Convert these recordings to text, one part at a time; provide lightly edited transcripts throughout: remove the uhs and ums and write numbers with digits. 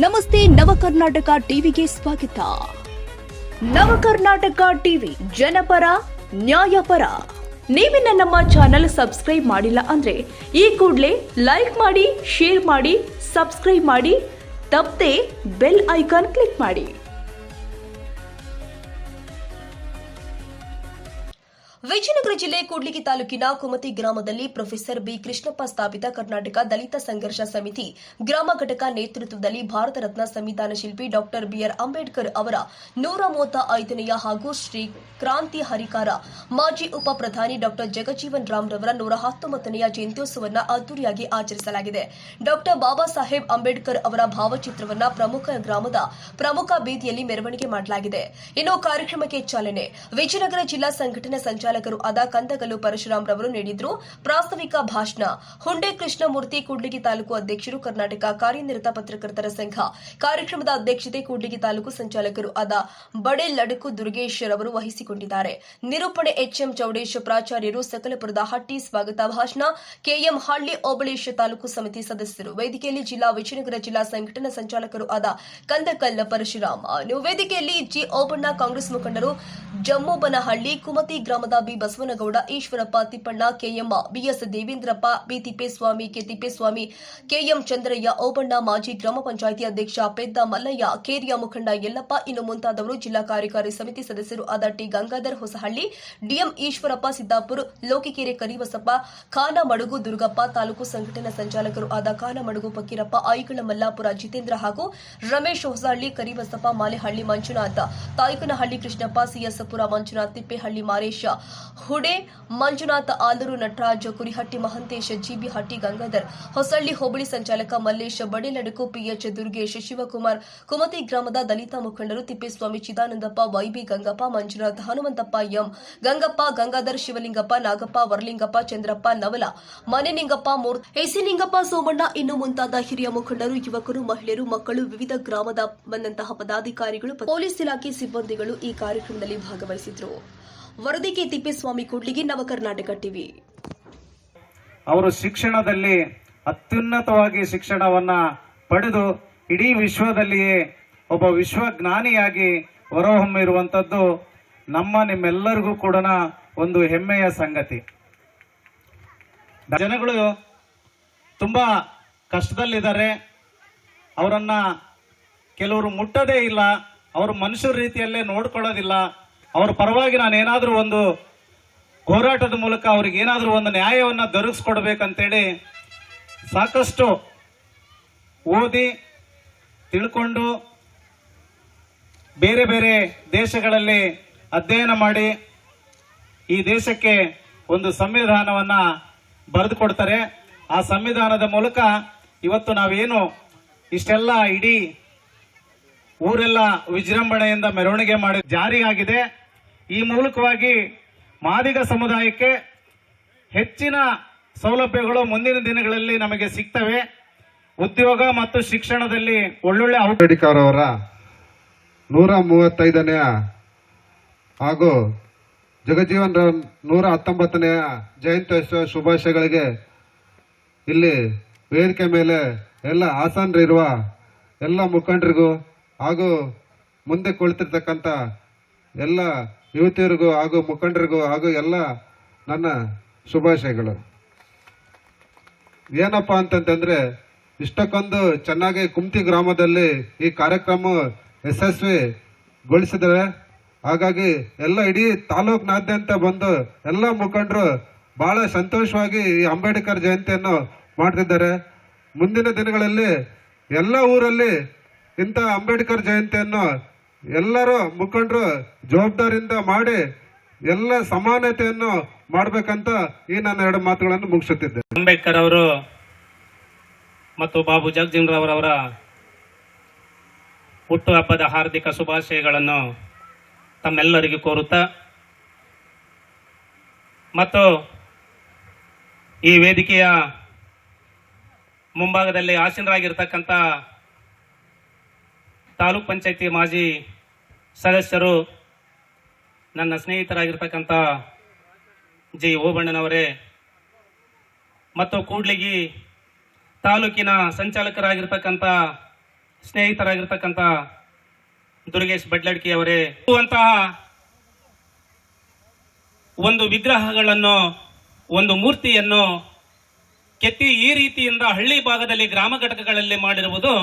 ನಮಸ್ತೆ ನವಕರ್ನಾಟಕ ಟಿವಿಗೆ ಸ್ವಾಗತ. ನವಕರ್ನಾಟಕ ಟಿವಿ ಜನಪರ ನ್ಯಾಯಪರ. ನೀವಿನ್ನ ನಮ್ಮ ಚಾನೆಲ್ ಸಬ್ಸ್ಕ್ರೈಬ್ ಮಾಡಿಲ್ಲ ಅಂದ್ರೆ ಈ ಕೂಡಲೇ ಲೈಕ್ ಮಾಡಿ, ಶೇರ್ ಮಾಡಿ, ಸಬ್ಸ್ಕ್ರೈಬ್ ಮಾಡಿ, ತಪ್ಪದೆ ಬೆಲ್ ಐಕಾನ್ ಕ್ಲಿಕ್ ಮಾಡಿ. ವಿಜಯನಗರ ಜಿಲ್ಲೆ ಕೂಡ್ಲಿಗಿ ತಾಲೂಕಿನ ಕುಮತಿ ಗ್ರಾಮದಲ್ಲಿ ಪ್ರೊಫೆಸರ್ ಬಿ ಕೃಷ್ಣಪ್ಪ ಸ್ಥಾಪಿತ ಕರ್ನಾಟಕ ದಲಿತ ಸಂಘರ್ಷ ಸಮಿತಿ ಗ್ರಾಮ ಘಟಕ ನೇತೃತ್ವದಲ್ಲಿ ಭಾರತ ರತ್ನ ಸಂವಿಧಾನ ಶಿಲ್ಪಿ ಡಾ ಬಿಆರ್ ಅಂಬೇಡ್ಕರ್ ಅವರ 135ನೆಯ ಹಾಗೂ ಶ್ರೀ ಕ್ರಾಂತಿ ಹರಿಕಾರ ಮಾಜಿ ಉಪ ಪ್ರಧಾನಿ ಡಾ ಜಗಜೀವನ್ ರಾಮ್ ರವರ 119ನೆಯ ಜಯಂತ್ಯೋತ್ಸವವನ್ನು ಅದ್ದೂರಿಯಾಗಿ ಆಚರಿಸಲಾಗಿದೆ. ಡಾ ಬಾಬಾ ಸಾಹೇಬ್ ಅಂಬೇಡ್ಕರ್ ಅವರ ಭಾವಚಿತ್ರವನ್ನು ಗ್ರಾಮದ ಪ್ರಮುಖ ಬೀದಿಯಲ್ಲಿ ಮೆರವಣಿಗೆ ಮಾಡಲಾಗಿದೆ. ಇನ್ನು ಕಾರ್ಯಕ್ರಮಕ್ಕೆ ಚಾಲನೆ ವಿಜಯನಗರ ಜಿಲ್ಲಾ ಸಂಘಟನಾ ಸಂಚಾಲಕರು ಆದ ಕಂದಗಲ್ಲು ಪರಶುರಾಮ್ ರವರು ನೀಡಿದ್ರು. ಪ್ರಾಸ್ತಾವಿಕ ಭಾಷಣ ಹುಂಡೆ ಕೃಷ್ಣಮೂರ್ತಿ ಕೂಡ್ಲಿಗಿ ತಾಲೂಕು ಅಧ್ಯಕ್ಷರು, ಕರ್ನಾಟಕ ಕಾರ್ಯನಿರತ ಪತ್ರಕರ್ತರ ಸಂಘ. ಕಾರ್ಯಕ್ರಮದ ಅಧ್ಯಕ್ಷತೆ ಕೂಡ್ಲಿಗಿ ತಾಲೂಕು ಸಂಚಾಲಕರು ಆದ ಬಡೆ ಲಡಕು ದುರ್ಗೇಶ್ ರವರು ವಹಿಸಿಕೊಂಡಿದ್ದಾರೆ. ನಿರೂಪಣೆ ಎಚ್ಎಂ ಚೌಡೇಶ್ ಪ್ರಾಚಾರ್ಯರು, ಸಕಲಪುರದ ಹಟ್ಟಿ. ಸ್ವಾಗತ ಭಾಷಣ ಕೆಎಂ ಹಳ್ಳಿ ಓಬಳೇಶ್ ತಾಲೂಕು ಸಮಿತಿ ಸದಸ್ಯರು. ವೇದಿಕೆಯಲ್ಲಿ ಜಿಲ್ಲಾ ವಿಜಯನಗರ ಜಿಲ್ಲಾ ಸಂಘಟನಾ ಸಂಚಾಲಕರು ಆದ ಕಂದಕಲ್ ಪರಶುರಾಮ್. ವೇದಿಕೆಯಲ್ಲಿ ಜಿ ಓಬಣ್ಣ, ಕಾಂಗ್ರೆಸ್ ಮುಖಂಡರು ಜಮ್ಮೋಬನಹಳ್ಳಿ, ಕುಮತಿ ಗ್ರಾಮದ B Basavanagowda, Eshwarappa Thippanna, KM, BS Devendrappa, B Thippeswamy, K Thippeswamy, KM Chandrayya, Obanna, ಮಾಜಿ ಗ್ರಾಮ ಪಂಚಾಯಿತಿ ಅಧ್ಯಕ್ಷ ಪೆದ್ದ ಮಲ್ಲಯ್ಯ, ಕೇರಿಯ ಮುಖಂಡ ಯಲ್ಲಪ್ಪ, ಇನ್ನು ಮುಂತಾದವರು ಜಿಲ್ಲಾ ಕಾರ್ಯಕಾರಿ ಸಮಿತಿ ಸದಸ್ಯರು ಆದ ಟಿ ಗಂಗಾಧರ್ ಹೊಸಹಳ್ಳಿ, ಡಿಎಂ ಈಶ್ವರಪ್ಪ ಸಿದ್ದಾಪುರ್, ಲೋಕಿಕೆರೆ ಕರಿಬಸಪ್ಪ, ಖಾನಮಡುಗು ದುರ್ಗಪ್ಪ, ತಾಲೂಕು ಸಂಘಟನಾ ಸಂಚಾಲಕರು ಆದ ಖಾನಮಡುಗು ಫಕೀರಪ್ಪ, ಐಗಳ ಮಲ್ಲಾಪುರ ಜಿತೇಂದ್ರ ಹಾಗೂ ರಮೇಶ್ ಹೊಸಹಳ್ಳಿ, ಕರಿಬಸಪ್ಪ, ಮಾಲೆಹಳ್ಳಿ ಮಂಜುನಾಥ, ತಾಯಕನಹಳ್ಳಿ ಕೃಷ್ಣಪ್ಪ, ಸಿಎಸ್ಪುರ ಮಂಜುನಾಥ್, ತಿಪ್ಪೇಹಳ್ಳಿ ಮಾರೇಶ, ಹುಡೆ ಮಂಜುನಾಥ, ಆಲೂರು ನಟರಾಜ್, ಕುರಿಹಟ್ಟಿ ಮಹಂತೇಶ್, ಜಿಬಿ ಹಟ್ಟಿ ಗಂಗಾಧರ್, ಹೊಸಳ್ಳಿ ಹೋಬಳಿ ಸಂಚಾಲಕ ಮಲ್ಲೇಶ್, ಬಡೆಲಡಕು ಪಿಎಚ್ ದುರ್ಗೇಶ್, ಶಿವಕುಮಾರ್, ಕುಮತಿ ಗ್ರಾಮದ ದಲಿತ ಮುಖಂಡರು ತಿಪ್ಪೇಸ್ವಾಮಿ, ಚಿದಾನಂದಪ್ಪ, ವೈಬಿ ಗಂಗಪ್ಪ, ಮಂಜುನಾಥ್, ಹನುಮಂತಪ್ಪ, ಎಂ ಗಂಗಪ್ಪ, ಗಂಗಾಧರ್, ಶಿವಲಿಂಗಪ್ಪ, ನಾಗಪ್ಪ, ವರಲಿಂಗಪ್ಪ, ಚಂದ್ರಪ್ಪ, ನವಲ, ಮನೆನಿಂಗಪ್ಪ, ಮೂರ್ತಿ, ಎಸಿನಿಂಗಪ್ಪ, ಸೋಮಣ್ಣ, ಇನ್ನು ಮುಂತಾದ ಹಿರಿಯ ಮುಖಂಡರು, ಯುವಕರು, ಮಹಿಳೆಯರು, ಮಕ್ಕಳು, ವಿವಿಧ ಗ್ರಾಮದ ಬಂದಂತಹ ಪದಾಧಿಕಾರಿಗಳು, ಪೊಲೀಸ್ ಇಲಾಖೆ ಸಿಬ್ಬಂದಿಗಳು ಈ ಕಾರ್ಯಕ್ರಮದಲ್ಲಿ ಭಾಗವಹಿಸಿದ್ರು. ವರದಿಗೆ ತಿಪ್ಪೇಸ್ವಾಮಿ, ಕೂಡ್ಲಿಗಿ, ನವಕರ್ನಾಟಕ ಟಿವಿ. ಅವರು ಶಿಕ್ಷಣದಲ್ಲಿ ಅತ್ಯುನ್ನತವಾಗಿ ಶಿಕ್ಷಣವನ್ನ ಪಡೆದು ಇಡೀ ವಿಶ್ವದಲ್ಲಿಯೇ ಒಬ್ಬ ವಿಶ್ವಜ್ಞಾನಿಯಾಗಿ ಹೊರಹೊಮ್ಮಿರುವಂತದ್ದು ನಿಮ್ಮೆಲ್ಲರಿಗೂ ಕೂಡ ಒಂದು ಹೆಮ್ಮೆಯ ಸಂಗತಿ. ಜನಗಳು ತುಂಬಾ ಕಷ್ಟದಲ್ಲಿದ್ದಾರೆ. ಅವರನ್ನ ಕೆಲವರು ಮುಟ್ಟದೇ ಇಲ್ಲ, ಅವರು ಮನುಷ್ಯರ ರೀತಿಯಲ್ಲೇ ನೋಡ್ಕೊಳ್ಳೋದಿಲ್ಲ. ಅವ್ರ ಪರವಾಗಿ ನಾನೇನಾದ್ರೂ ಒಂದು ಹೋರಾಟದ ಮೂಲಕ ಅವ್ರಿಗೆ ಏನಾದ್ರೂ ಒಂದು ನ್ಯಾಯವನ್ನ ದೊರಕಿಸ್ಕೊಡ್ಬೇಕಂತೇಳಿ ಸಾಕಷ್ಟು ಓದಿ ತಿಳ್ಕೊಂಡು ಬೇರೆ ಬೇರೆ ದೇಶಗಳಲ್ಲಿ ಅಧ್ಯಯನ ಮಾಡಿ ಈ ದೇಶಕ್ಕೆ ಒಂದು ಸಂವಿಧಾನವನ್ನ ಬರೆದು ಕೊಡ್ತಾರೆ. ಆ ಸಂವಿಧಾನದ ಮೂಲಕ ಇವತ್ತು ನಾವೇನು ಇಷ್ಟೆಲ್ಲ ಇಡೀ ಊರೆಲ್ಲ ವಿಜೃಂಭಣೆಯಿಂದ ಮೆರವಣಿಗೆ ಮಾಡಿ ಜಾರಿಯಾಗಿದೆ. ಈ ಮೂಲಕವಾಗಿ ಮಾದಿಗ ಸಮುದಾಯಕ್ಕೆ ಹೆಚ್ಚಿನ ಸೌಲಭ್ಯಗಳು ಮುಂದಿನ ದಿನಗಳಲ್ಲಿ ನಮಗೆ ಸಿಗ್ತವೆ. ಉದ್ಯೋಗ ಮತ್ತು ಶಿಕ್ಷಣದಲ್ಲಿ ಒಳ್ಳೊಳ್ಳೆ ಅಂಬೇಡ್ಕರ್ ಅವರ 135ನೇ ಹಾಗೂ ಜಗಜೀವನ್ ರಾಮ್ 119ನೇ ಜಯಂತ್ಯೋತ್ಸವ ಶುಭಾಶಯಗಳಿಗೆ ಇಲ್ಲಿ ವೇದಿಕೆ ಮೇಲೆ ಎಲ್ಲ ಆಸನರಿರುವ ಎಲ್ಲ ಮುಖಂಡರಿಗೂ ಹಾಗೂ ಮುಂದೆ ಕುಳಿತಿರ್ತಕ್ಕಂಥ ಎಲ್ಲ ಯುವತಿಯರಿಗೂ ಹಾಗೂ ಮುಖಂಡರಿಗೂ ಹಾಗೂ ಎಲ್ಲ ನನ್ನ ಶುಭಾಶಯಗಳು. ಏನಪ್ಪ ಅಂತಂತಂದ್ರೆ ಇಷ್ಟಕ್ಕೊಂದು ಚೆನ್ನಾಗಿ ಕುಮತಿ ಗ್ರಾಮದಲ್ಲಿ ಈ ಕಾರ್ಯಕ್ರಮ ಯಶಸ್ವಿಗೊಳಿಸಿದರೆ, ಹಾಗಾಗಿ ಎಲ್ಲ ಇಡೀ ತಾಲೂಕಿನಾದ್ಯಂತ ಬಂದು ಎಲ್ಲ ಮುಖಂಡರು ಬಹಳ ಸಂತೋಷವಾಗಿ ಈ ಅಂಬೇಡ್ಕರ್ ಜಯಂತಿಯನ್ನು ಮಾಡ್ತಿದ್ದಾರೆ. ಮುಂದಿನ ದಿನಗಳಲ್ಲಿ ಎಲ್ಲ ಊರಲ್ಲಿ ಇಂಥ ಅಂಬೇಡ್ಕರ್ ಜಯಂತಿಯನ್ನು ಎಲ್ಲರೂ ಮುಖಂಡರು ಜವಾಬ್ದಾರಿಯಿಂದ ಮಾಡಿ ಎಲ್ಲ ಸಮಾನತೆಯನ್ನು ಮಾಡಬೇಕಂತ ಈ ನನ್ನ 2 ಮಾತುಗಳನ್ನು ಮುಗಿಸುತ್ತಿದ್ದೆ. ಅಂಬೇಡ್ಕರ್ ಅವರು ಮತ್ತು ಬಾಬು ಜಗಜೀವನ್ ರಾವ್ ಅವರ ಹುಟ್ಟುಹಬ್ಬದ ಹಾರ್ದಿಕ ಶುಭಾಶಯಗಳನ್ನು ತಮ್ಮೆಲ್ಲರಿಗೂ ಕೋರುತ್ತಾ, ಮತ್ತು ಈ ವೇದಿಕೆಯ ಮುಂಭಾಗದಲ್ಲಿ ಆಸೀನರಾಗಿರ್ತಕ್ಕಂಥ ತಾಲೂಕ್ ಪಂಚಾಯತಿ ಮಾಜಿ ಸದಸ್ಯರು, ನನ್ನ ಸ್ನೇಹಿತರಾಗಿರ್ತಕ್ಕಂಥ ಜಿ ಓಬಣ್ಣನವರೇ, ಮತ್ತು ಕೂಡ್ಲಿಗಿ ತಾಲೂಕಿನ ಸಂಚಾಲಕರಾಗಿರ್ತಕ್ಕಂಥ ಸ್ನೇಹಿತರಾಗಿರ್ತಕ್ಕಂಥ ದುರ್ಗೇಶ್ ಬಡ್ಲಡ್ಕಿ ಅವರೇ ಅಂತಹ ಒಂದು ವಿಗ್ರಹಗಳನ್ನು, ಒಂದು ಮೂರ್ತಿಯನ್ನು ಕೆತ್ತಿ ಈ ರೀತಿಯಿಂದ ಹಳ್ಳಿ ಭಾಗದಲ್ಲಿ ಗ್ರಾಮ ಘಟಕಗಳಲ್ಲಿ ಮಾಡಿರುವುದು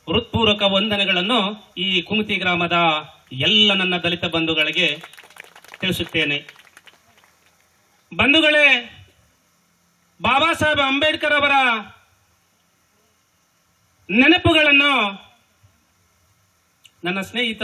ಹೃತ್ಪೂರ್ವಕ ವಂದನೆಗಳನ್ನು ಈ ಕುಮತಿ ಗ್ರಾಮದ ಎಲ್ಲ ನನ್ನ ದಲಿತ ಬಂಧುಗಳಿಗೆ ತಿಳಿಸುತ್ತೇನೆ. ಬಂಧುಗಳೇ, ಬಾಬಾ ಸಾಹೇಬ್ ಅಂಬೇಡ್ಕರ್ ಅವರ ನೆನಪುಗಳನ್ನು ನನ್ನ ಸ್ನೇಹಿತರು